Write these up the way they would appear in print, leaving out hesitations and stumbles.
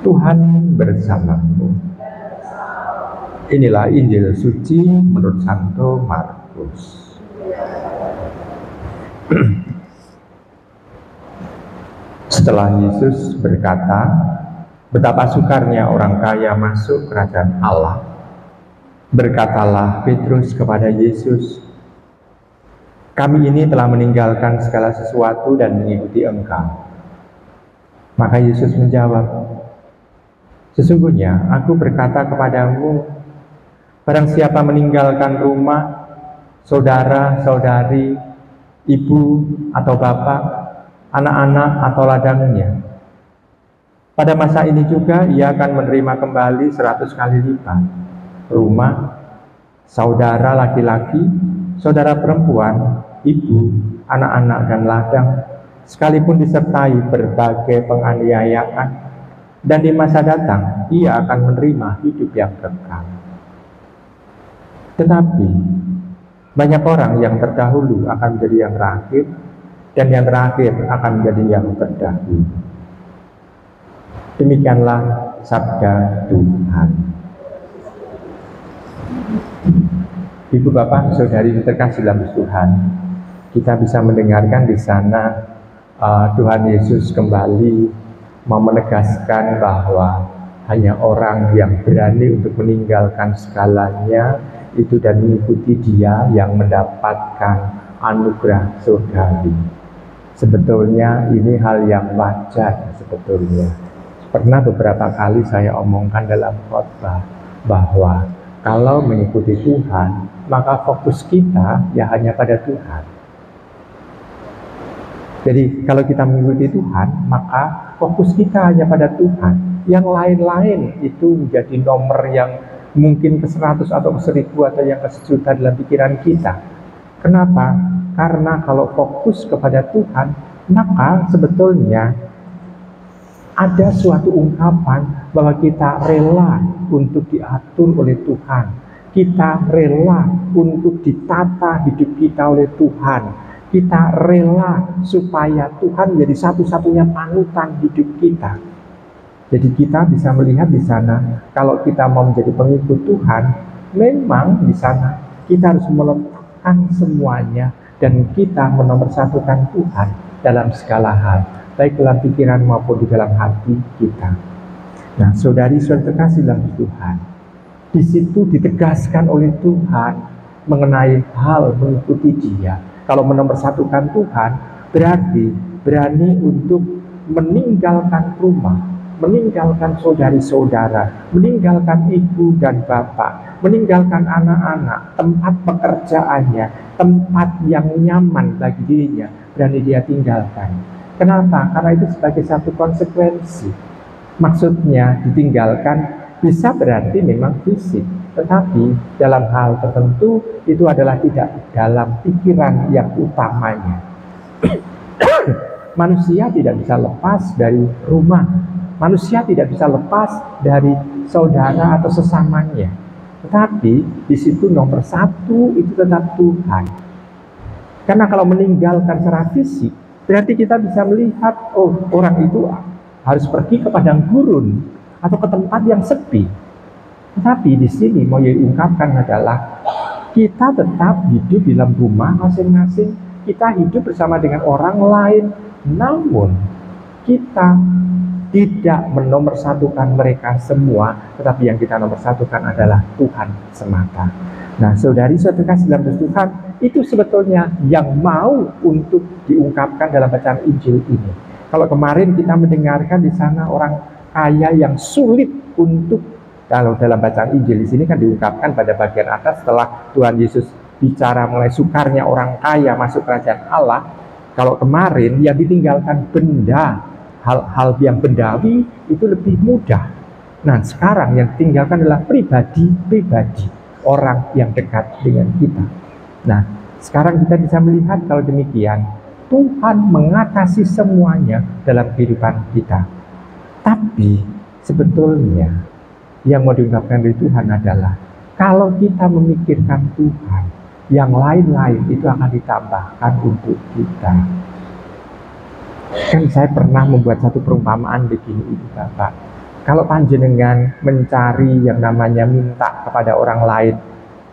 Tuhan bersamamu. Inilah Injil suci menurut Santo Markus. Setelah Yesus berkata, betapa sukarnya orang kaya masuk kerajaan Allah, berkatalah Petrus kepada Yesus, kami ini telah meninggalkan segala sesuatu dan mengikuti Engkau. Maka Yesus menjawab, sesungguhnya aku berkata kepadamu, barang siapa meninggalkan rumah, saudara-saudari, ibu atau bapak, anak-anak atau ladangnya, pada masa ini juga ia akan menerima kembali 100 kali lipat rumah, saudara laki-laki, saudara perempuan, ibu, anak-anak dan ladang, sekalipun disertai berbagai penganiayaan, dan di masa datang ia akan menerima hidup yang kekal. Tetapi banyak orang yang terdahulu akan menjadi yang terakhir, dan yang terakhir akan menjadi yang terdahulu. Demikianlah sabda Tuhan. Ibu bapak saudari terkasih dalam Tuhan, kita bisa mendengarkan di sana Tuhan Yesus kembali mau menegaskan bahwa hanya orang yang berani untuk meninggalkan segalanya itu dan mengikuti Dia yang mendapatkan anugerah surgawi. Sebetulnya ini hal yang wajar sebetulnya. Pernah beberapa kali saya omongkan dalam khotbah bahwa kalau mengikuti Tuhan, maka fokus kita ya hanya pada Tuhan. Jadi kalau kita mengikuti Tuhan, maka fokus kita hanya pada Tuhan. Yang lain-lain itu menjadi nomor yang mungkin ke 100 atau ke 1000 atau yang ke 1 juta dalam pikiran kita. Kenapa? Karena kalau fokus kepada Tuhan, maka sebetulnya ada suatu ungkapan bahwa kita rela untuk diatur oleh Tuhan. Kita rela untuk ditata hidup kita oleh Tuhan. Kita rela supaya Tuhan menjadi satu-satunya panutan hidup kita. Jadi kita bisa melihat di sana, kalau kita mau menjadi pengikut Tuhan, memang di sana kita harus meletakkan semuanya dan kita menomorsatukan Tuhan dalam segala hal, baik dalam pikiran maupun di dalam hati kita. Nah, saudari-saudari terkasih dalam Tuhan, di situ ditegaskan oleh Tuhan mengenai hal mengikuti Dia. Kalau menomorsatukan Tuhan, berarti berani untuk meninggalkan rumah, meninggalkan saudari-saudara, meninggalkan ibu dan bapak, meninggalkan anak-anak, tempat pekerjaannya, tempat yang nyaman bagi dirinya, berani dia tinggalkan. Kenapa? Karena itu sebagai satu konsekuensi. Maksudnya ditinggalkan bisa berarti memang fisik, tetapi dalam hal tertentu itu adalah tidak dalam pikiran yang utamanya. Manusia tidak bisa lepas dari rumah, manusia tidak bisa lepas dari saudara atau sesamanya. Tetapi di situ nomor satu itu tetap Tuhan. Karena kalau meninggalkan secara fisik, berarti kita bisa melihat, oh orang itu harus pergi ke padang gurun atau ke tempat yang sepi. Tetapi di sini mau diungkapkan adalah kita tetap hidup di dalam rumah masing-masing, kita hidup bersama dengan orang lain, namun kita tidak menomorsatukan mereka semua, tetapi yang kita nomorsatukan adalah Tuhan semata. Nah, saudari-saudari kasih dalam Tuhan, itu sebetulnya yang mau untuk diungkapkan dalam bacaan Injil ini. Kalau kemarin kita mendengarkan di sana orang kaya yang sulit untuk, kalau dalam bacaan Injil di sini kan diungkapkan pada bagian atas setelah Tuhan Yesus bicara mengenai sukarnya orang kaya masuk kerajaan Allah. Kalau kemarin yang ditinggalkan benda, hal-hal yang bendawi itu lebih mudah. Nah, sekarang yang ditinggalkan adalah pribadi-pribadi, orang yang dekat dengan kita. Nah, sekarang kita bisa melihat kalau demikian, Tuhan mengatasi semuanya dalam kehidupan kita. Tapi sebetulnya yang mau diungkapkan dari Tuhan adalah kalau kita memikirkan Tuhan, yang lain-lain itu akan ditambahkan untuk kita. Kan saya pernah membuat satu perumpamaan begini, Ibu Bapak. Kalau panjenengan mencari yang namanya minta kepada orang lain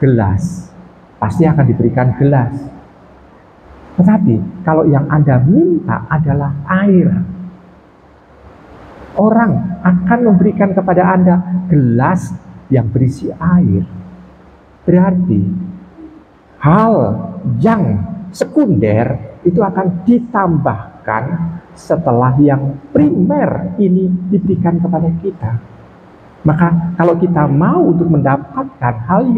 gelas, pasti akan diberikan gelas. Tetapi kalau yang Anda minta adalah air, orang akan memberikan kepada Anda gelas yang berisi air. Berarti hal yang sekunder itu akan ditambahkan setelah yang primer ini diberikan kepada kita. Maka kalau kita mau untuk mendapatkan hal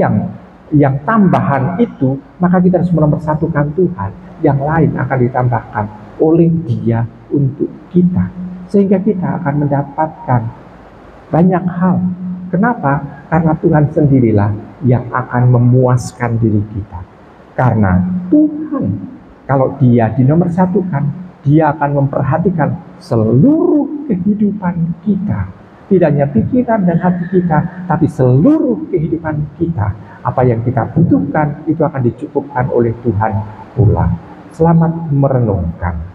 yang tambahan itu, maka kita harus menomorsatukan Tuhan. Yang lain akan ditambahkan oleh Dia untuk kita, sehingga kita akan mendapatkan banyak hal. Kenapa? Karena Tuhan sendirilah yang akan memuaskan diri kita. Karena Tuhan, kalau Dia dinomorsatukan, Dia akan memperhatikan seluruh kehidupan kita. Tidak hanya pikiran dan hati kita, tapi seluruh kehidupan kita. Apa yang kita butuhkan itu akan dicukupkan oleh Tuhan pula. Selamat merenungkan.